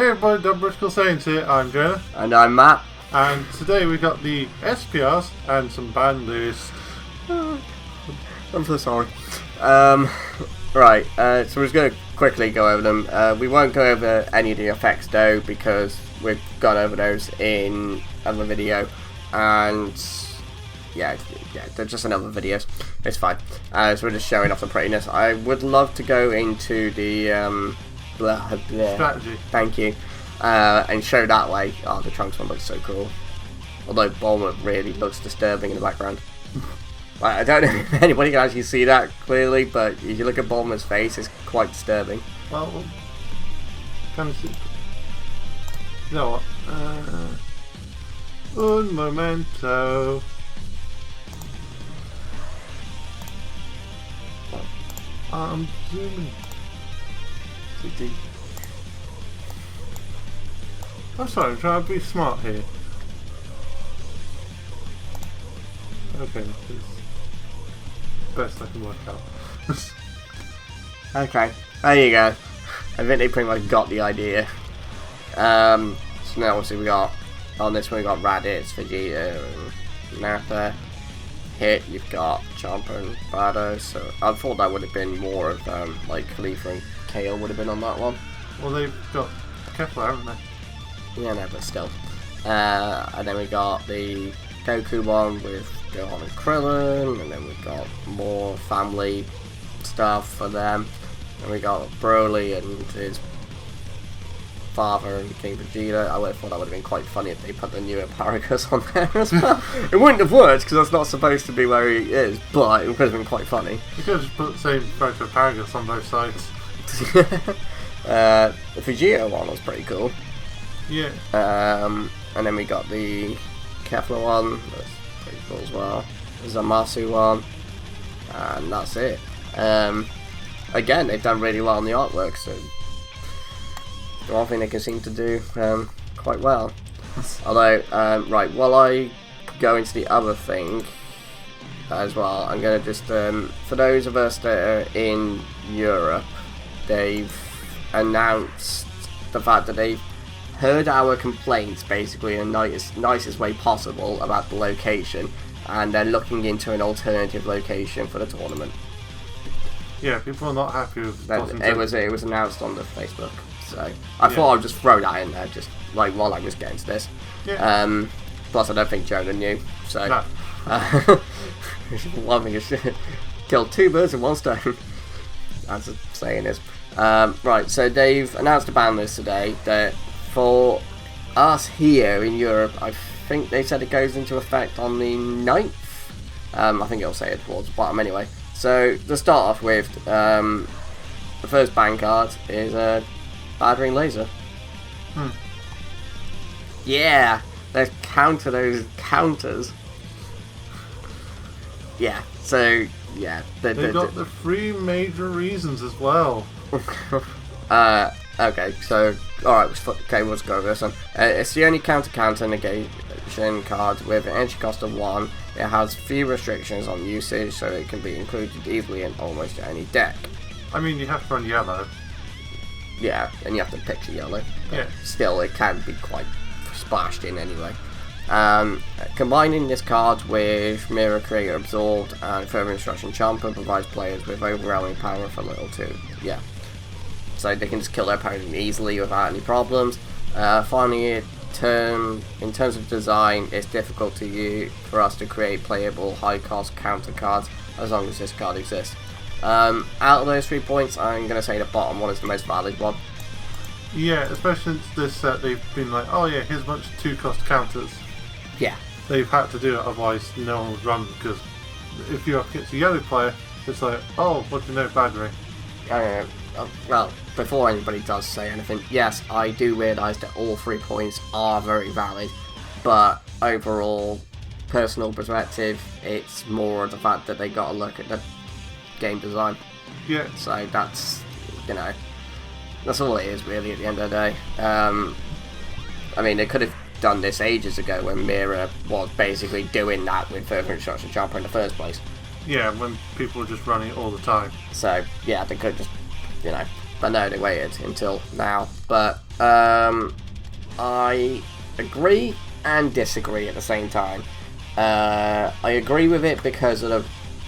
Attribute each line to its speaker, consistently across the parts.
Speaker 1: Hey everybody, Britical Saiyans here. I'm Jonah.
Speaker 2: And I'm Matt.
Speaker 1: And today we got the SPRs and some ban lists.
Speaker 2: I'm so sorry. Right, so we're just going to quickly go over them. We won't go over any of the effects though, because we've gone over those in another video. And yeah, they're just another videos. It's fine. So we're just showing off the prettiness. I would love to go into the
Speaker 1: Strategy.
Speaker 2: Thank you. And show that way. Oh, the Trunks one looks so cool. Although Bulma really looks disturbing in the background. I don't know if anybody can actually see that clearly, but if you look at Bulma's face, it's quite disturbing.
Speaker 1: Well, can you see? You know what? Un momento. I'm zooming. I'm sorry, I'm trying to be smart here. Okay, it's best I can work out.
Speaker 2: Okay, there you go. I think they pretty much got the idea. So now obviously we got, on this one we got Raditz, Vegeta, and Nappa. Hit, you've got Champa and Bardo, so I thought that would have been more of like Khalifa and Kale would have been on that one.
Speaker 1: Well, they've got Kefla, haven't they?
Speaker 2: Yeah, no, but still. And then we got the Goku one with Gohan and Krillin, and then we got more family stuff for them. And we got Broly and his father and King Vegeta. I would have thought that would have been quite funny if they put the new Aplogise on there as well. It wouldn't have worked because that's not supposed to be where he is, but it would have been quite funny.
Speaker 1: You could just put the same photo of Paragus on both sides.
Speaker 2: The Vegeta one was pretty cool.
Speaker 1: Yeah.
Speaker 2: And then we got the Kefla one, that's pretty cool as well. There's a Zamasu one, and that's it. Again, they've done really well on the artwork, so the one thing they can seem to do quite well. Although, right, while I go into the other thing as well, I'm going to just, for those of us that are in Europe, they've announced the fact that they've heard our complaints basically in the nicest way possible about the location, and they're looking into an alternative location for the tournament.
Speaker 1: Yeah, people are not happy with
Speaker 2: it was announced on the Facebook, so I thought I'd just throw that in there, just like while I was getting to this.
Speaker 1: Yeah.
Speaker 2: Plus I don't think Jonah knew, so
Speaker 1: no.
Speaker 2: One thing is killed two birds with one stone, as the saying is. Right, so they've announced a ban list today that for us here in Europe, I think they said it goes into effect on the 9th. I think it'll say it towards the bottom anyway. So to start off with, the first ban card is a Battering Laser. Yeah, let's counter those counters. Yeah, so yeah.
Speaker 1: They've got the three major reasons as well.
Speaker 2: Okay, so alright, okay, let's go over this one. It's the only counter negation card with an entry cost of 1. It has few restrictions on usage, so it can be included easily in almost any deck.
Speaker 1: I mean, you have to run yellow.
Speaker 2: Yeah, and you have to picture yellow.
Speaker 1: Yeah.
Speaker 2: Still, it can be quite splashed in anyway. Combining this card with Mirror Creator Absorbed and Further Instruction Champa provides players with overwhelming power for little too. Yeah. So they can just kill their opponent easily without any problems. Finally, in terms of design, it's difficult for us to create playable high-cost counter cards as long as this card exists. Out of those 3 points, I'm going to say the bottom one is the most valid one.
Speaker 1: Yeah, especially since this set, they've been like, oh yeah, here's a bunch of 2-cost counters.
Speaker 2: Yeah.
Speaker 1: They've had to do it, otherwise no one would run, because if you're against a yellow player, it's like, oh, what do you know, Battering?
Speaker 2: Well, before anybody does say anything, yes, I do realise that all 3 points are very valid, but overall, personal perspective, it's more the fact that they got to look at the game design.
Speaker 1: Yeah.
Speaker 2: So that's, that's all it is really at the end of the day. I mean, they could have done this ages ago when Mira was basically doing that with Further Instruction Champa in the first place.
Speaker 1: Yeah, when people were just running it all the time.
Speaker 2: So, yeah, they could just, But no, they waited until now. But I agree and disagree at the same time. I agree with it because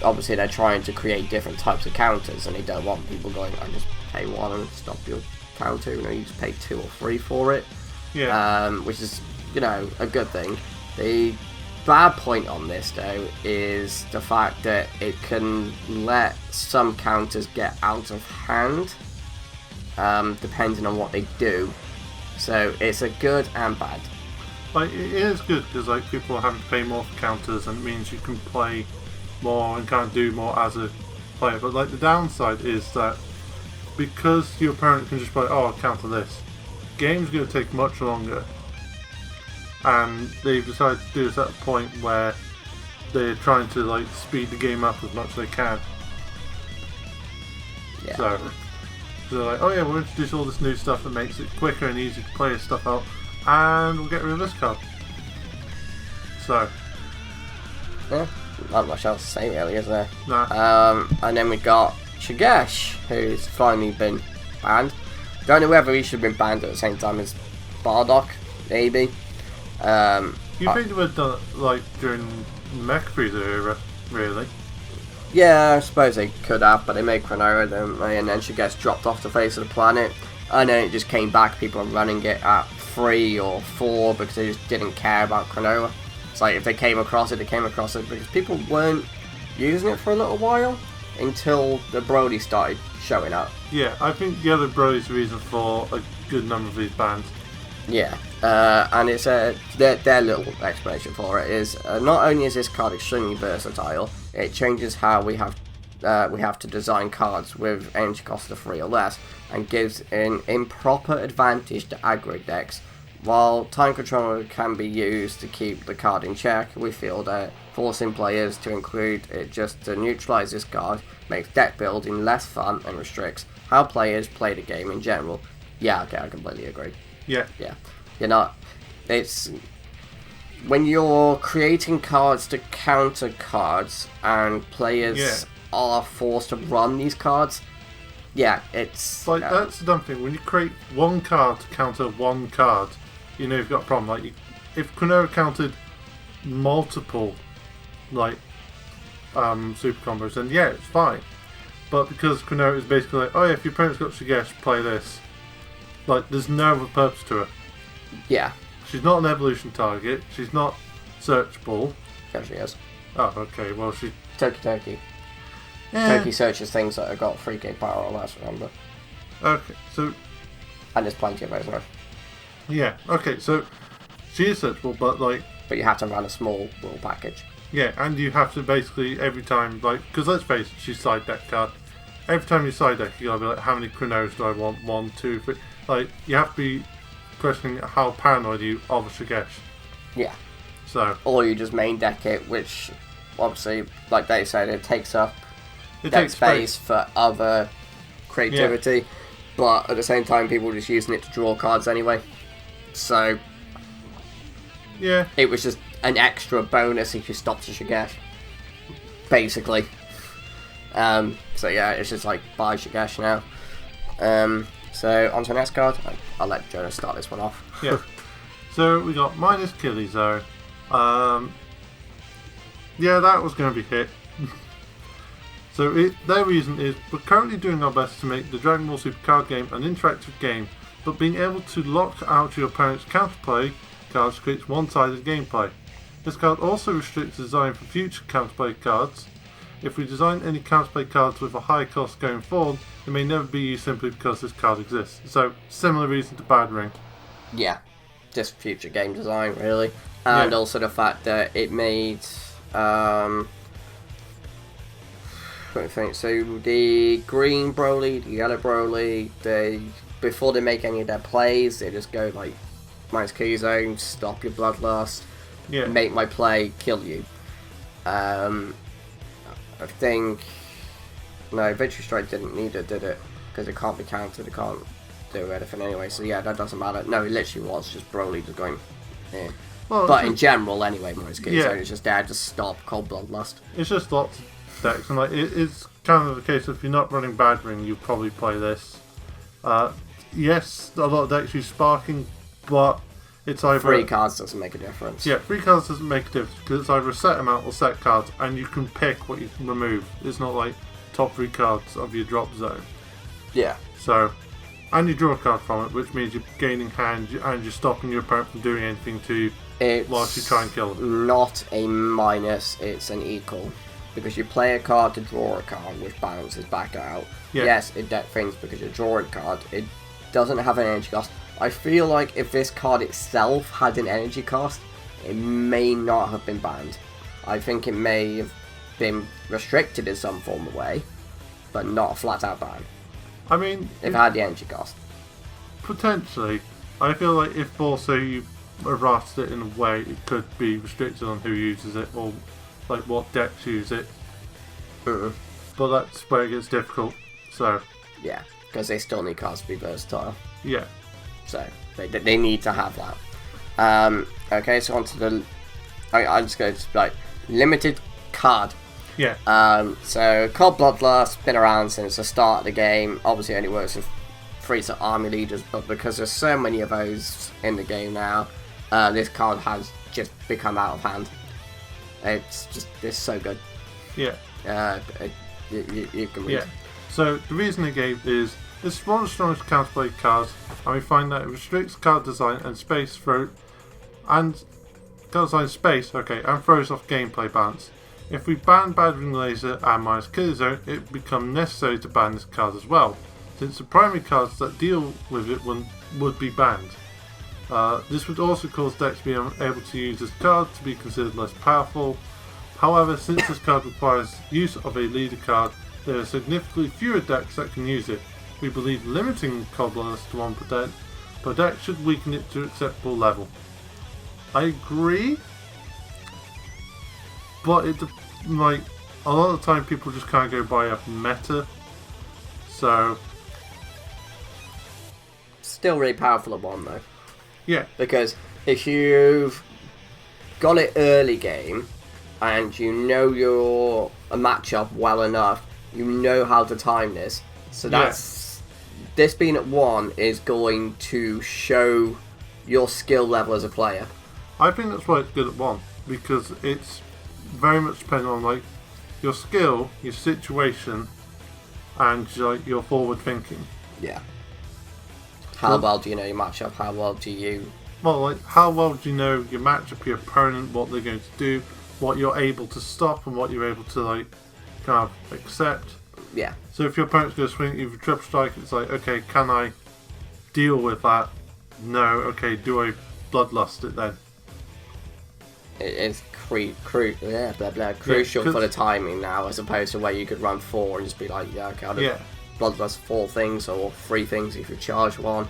Speaker 2: obviously they're trying to create different types of counters, and they don't want people going, I just pay 1 and stop your counter. You just pay 2 or 3 for it.
Speaker 1: Yeah.
Speaker 2: Which is, a good thing. The bad point on this, though, is the fact that it can let some counters get out of hand, depending on what they do. So it's a good and bad.
Speaker 1: Like, it is good because people are having to pay more for counters, and it means you can play more and kind of do more as a player. But the downside is that because your opponent can just play, oh, I'll counter this, game's going to take much longer. And they've decided to do this at a point where they're trying to speed the game up as much as they can.
Speaker 2: Yeah.
Speaker 1: So they're like, oh yeah, we'll introduce all this new stuff that makes it quicker and easier to play this stuff out, and we'll get rid of this card. So
Speaker 2: yeah, not much else to say really, is there?
Speaker 1: Nah.
Speaker 2: And then we got Shigesh, who's finally been banned. Don't know whether he should have been banned at the same time as Bardock, maybe.
Speaker 1: You think they would have done it during Mech Freezer era, really?
Speaker 2: Yeah, I suppose they could have, but they made Chronora, didn't they? And then she gets dropped off the face of the planet. And then it just came back, people are running it at 3 or 4 because they just didn't care about Chronora. It's like if they came across it, they came across it because people weren't using it for a little while until the Brody started showing up.
Speaker 1: Yeah, I think the other Brody's the reason for a good number of these bans.
Speaker 2: Yeah, and it's their little explanation for it is not only is this card extremely versatile, it changes how we have to design cards with energy cost of 3 or less, and gives an improper advantage to aggro decks. While time control can be used to keep the card in check, we feel that forcing players to include it just to neutralise this card makes deck building less fun and restricts how players play the game in general. Yeah, okay, I completely agree.
Speaker 1: Yeah.
Speaker 2: It's when you're creating cards to counter cards and players are forced to run these cards. Yeah, it's
Speaker 1: that's the dumb thing. When you create one card to counter one card, you've got a problem. If Chronora countered multiple super combos, then yeah, it's fine. But because Chronora is basically oh yeah, if your opponent's got Shigesh, play this. There's no other purpose to her.
Speaker 2: Yeah.
Speaker 1: She's not an evolution target. She's not searchable.
Speaker 2: Yeah, she is.
Speaker 1: Oh, okay. Well, she...
Speaker 2: Toki.
Speaker 1: Yeah.
Speaker 2: Toki searches things that have got 3k power or less, remember?
Speaker 1: Okay, so...
Speaker 2: And there's plenty of those now.
Speaker 1: Yeah, okay, so... She is searchable, but
Speaker 2: But you have to run a small rule package.
Speaker 1: Yeah, and you have to basically, every time, because let's face it, she's side deck card. Every time you side deck, you gotta be like, how many Chronos do I want? 1, 2, 3... you have to be questioning how paranoid you of a Shigesh.
Speaker 2: Yeah.
Speaker 1: So.
Speaker 2: Or you just main deck it, which obviously, like they said, it takes up deck space for other creativity. Yeah. But at the same time, people were just using it to draw cards anyway. So.
Speaker 1: Yeah.
Speaker 2: It was just an extra bonus if you stopped a Shigesh. Basically. So yeah, it's just buy Shigesh now. So, on to the next card. I'll let Jonas start this one off.
Speaker 1: Yeah. So, we got minus Killy Zone. Yeah, that was going to be hit. So, their reason is, we're currently doing our best to make the Dragon Ball Super card game an interactive game, but being able to lock out your opponent's counterplay cards creates one-sided gameplay. This card also restricts the design for future counterplay cards. If we design any counterplay cards with a high cost going forward, it may never be used simply because this card exists. So, similar reason to Bad Ring.
Speaker 2: Yeah, just future game design, really. And also the fact that it made... so the green Broly, the yellow Broly, before they make any of their plays, they just go minus key zone, stop your bloodlust, make my play, kill you. I think... No, Victory Strike didn't need it, did it? Because it can't be countered, it can't do anything anyway, so yeah, that doesn't matter. No, it literally was just Broly just going... Yeah. Well, but in general, anyway, Morris Key Zone is just there to stop Cold Bloodlust.
Speaker 1: It's just lots of decks, and it's kind of the case of if you're not running Bad Ring, you probably play this. Yes, a lot of decks use sparking, but it's either...
Speaker 2: 3 cards doesn't make a difference.
Speaker 1: Yeah, 3 cards doesn't make a difference because it's either a set amount or set cards, and you can pick what you can remove. It's not like top 3 cards of your drop zone.
Speaker 2: Yeah.
Speaker 1: So, and you draw a card from it, which means you're gaining hand and you're stopping your opponent from doing anything to you whilst you try and kill them.
Speaker 2: Not a minus, it's an equal. Because you play a card to draw a card, which balances back out.
Speaker 1: Yeah.
Speaker 2: Yes, it deck things because you're drawing a card. It doesn't have an energy cost. I feel like if this card itself had an energy cost, it may not have been banned. I think it may have been restricted in some form of way, but not a flat out ban.
Speaker 1: I mean,
Speaker 2: if it had the energy cost.
Speaker 1: Potentially. I feel like if also you erased it in a way, it could be restricted on who uses it or like what decks use it. But that's where it gets difficult. So
Speaker 2: yeah, because they still need cards to be versatile.
Speaker 1: Yeah.
Speaker 2: So they need to have that. Okay, so on to the... I'm just going to like limited card.
Speaker 1: Yeah.
Speaker 2: So Cold Bloodlust been around since the start of the game. Obviously, only works with 3-set army leaders, but because there's so many of those in the game now, this card has just become out of hand. It's so good.
Speaker 1: Yeah.
Speaker 2: You can read.
Speaker 1: Yeah. So the reason they gave is it's one of the strongest counterplay cards, and we find that it restricts card design and space throw, and card design space, and throws off gameplay balance. If we ban Battering Laser and minus Killer Zone, it would become necessary to ban this card as well, since the primary cards that deal with it would be banned. This would also cause decks to be unable to use this card to be considered less powerful. However, since this card requires use of a leader card, there are significantly fewer decks that can use it. We believe limiting Cold Bloodlust to 1 per deck should weaken it to an acceptable level. I agree, but like a lot of the time people just kind of go by a meta, so
Speaker 2: still really powerful at 1 though.
Speaker 1: Yeah,
Speaker 2: because if you've got it early game and you know you're a matchup well enough, you know how to time this. So that's this being at 1 is going to show your skill level as a player.
Speaker 1: I think that's why it's good at 1, because it's very much dependent on like your skill, your situation, and like your forward thinking.
Speaker 2: Yeah. How well do you know your matchup? How well do you...
Speaker 1: Well, like, how well do you know your matchup, your opponent, what they're going to do, what you're able to stop, and what you're able to, like, kind of accept.
Speaker 2: Yeah.
Speaker 1: So if your opponent's going to swing at you with triple strike, it's like, okay, can I deal with that? No. Okay, do I bloodlust it then?
Speaker 2: It is crucial for the timing now, as opposed to where you could run 4 and just be like, yeah, okay, I'll bloodlust 4 things or 3 things if you charge 1.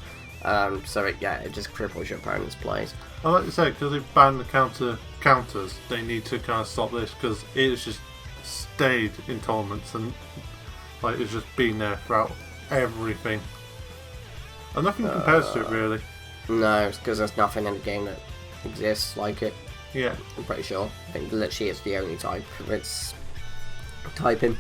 Speaker 2: So it just cripples your opponent's plays.
Speaker 1: And like you said, because they've banned the counters, they need to kind of stop this, because it has just stayed in tournaments and like it's just been there throughout everything. And nothing compares to it really.
Speaker 2: No, it's because there's nothing in the game that exists like it.
Speaker 1: Yeah.
Speaker 2: I'm pretty sure. I think literally it's the only type of its typing.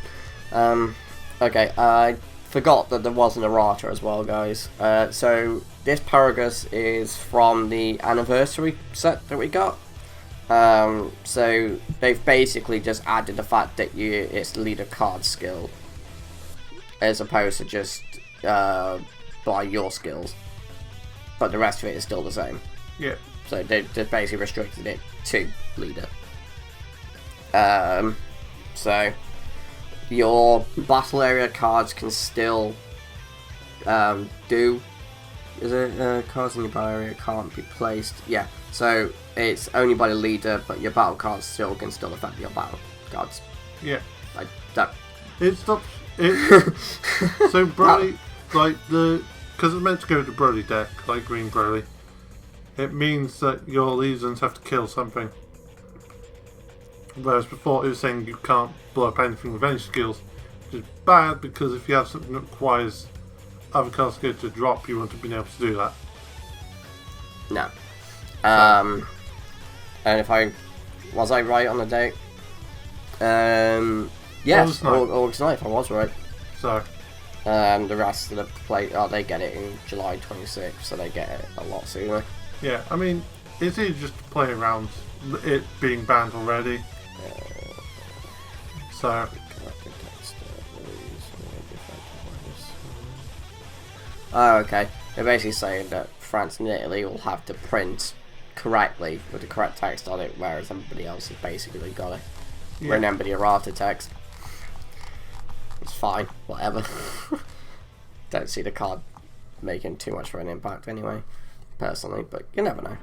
Speaker 2: Okay, I forgot that there was an errata as well, guys. So this Paragus is from the anniversary set that we got. So they've basically just added the fact that it's leader card skill, as opposed to just by your skills. But the rest of it is still the same.
Speaker 1: Yeah.
Speaker 2: So they just basically restricted it to leader. So your battle area cards can still do. Is it cards in your battle area can't be placed? Yeah. So it's only by the leader, but your battle cards still can affect your battle cards.
Speaker 1: Yeah.
Speaker 2: Like that.
Speaker 1: It stops. It. So Broly, like because it's meant to go with the Broly deck, like Green Broly. It means that your legions have to kill something. Whereas before it was saying you can't blow up anything with any skills, which is bad because if you have something that requires other cards to go to drop, you wouldn't have been able to do that.
Speaker 2: No. And if was I right on the date? Yes, August 9th, I was right.
Speaker 1: So.
Speaker 2: The rest of the they get it in July 26th, so they get it a lot sooner.
Speaker 1: Yeah, I mean, it's easy just to play around it being banned already. So.
Speaker 2: Oh, okay. They're basically saying that France and Italy will have to print correctly with the correct text on it, whereas everybody else has basically got it.
Speaker 1: Yeah.
Speaker 2: Remember the errata text. It's fine, whatever. Don't see the card making too much of an impact anyway, personally, but you never know.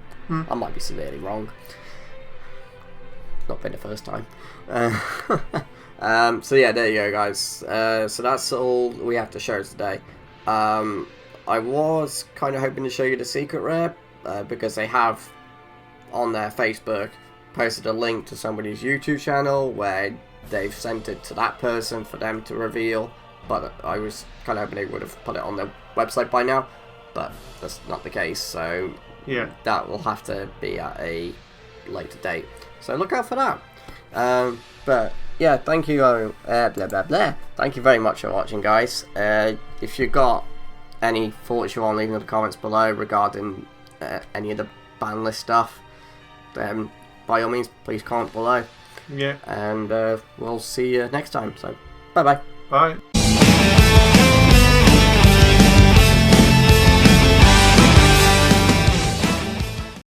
Speaker 2: I might be severely wrong. Not been the first time. So yeah, there you go, guys. So that's all we have to show today. I was kind of hoping to show you the secret rare, because they have on their Facebook posted a link to somebody's YouTube channel where they've sent it to that person for them to reveal, but I was kind of hoping they would have put it on their website by now, but that's not the case, so
Speaker 1: yeah,
Speaker 2: that will have to be at a later date, so look out for that. But yeah, thank you, blah blah blah. Thank you very much for watching, guys. If you got any thoughts you want, leave in the comments below regarding any of the ban list stuff, then by all means please comment below.
Speaker 1: Yeah.
Speaker 2: And we'll see you next time, so bye bye.
Speaker 1: Bye.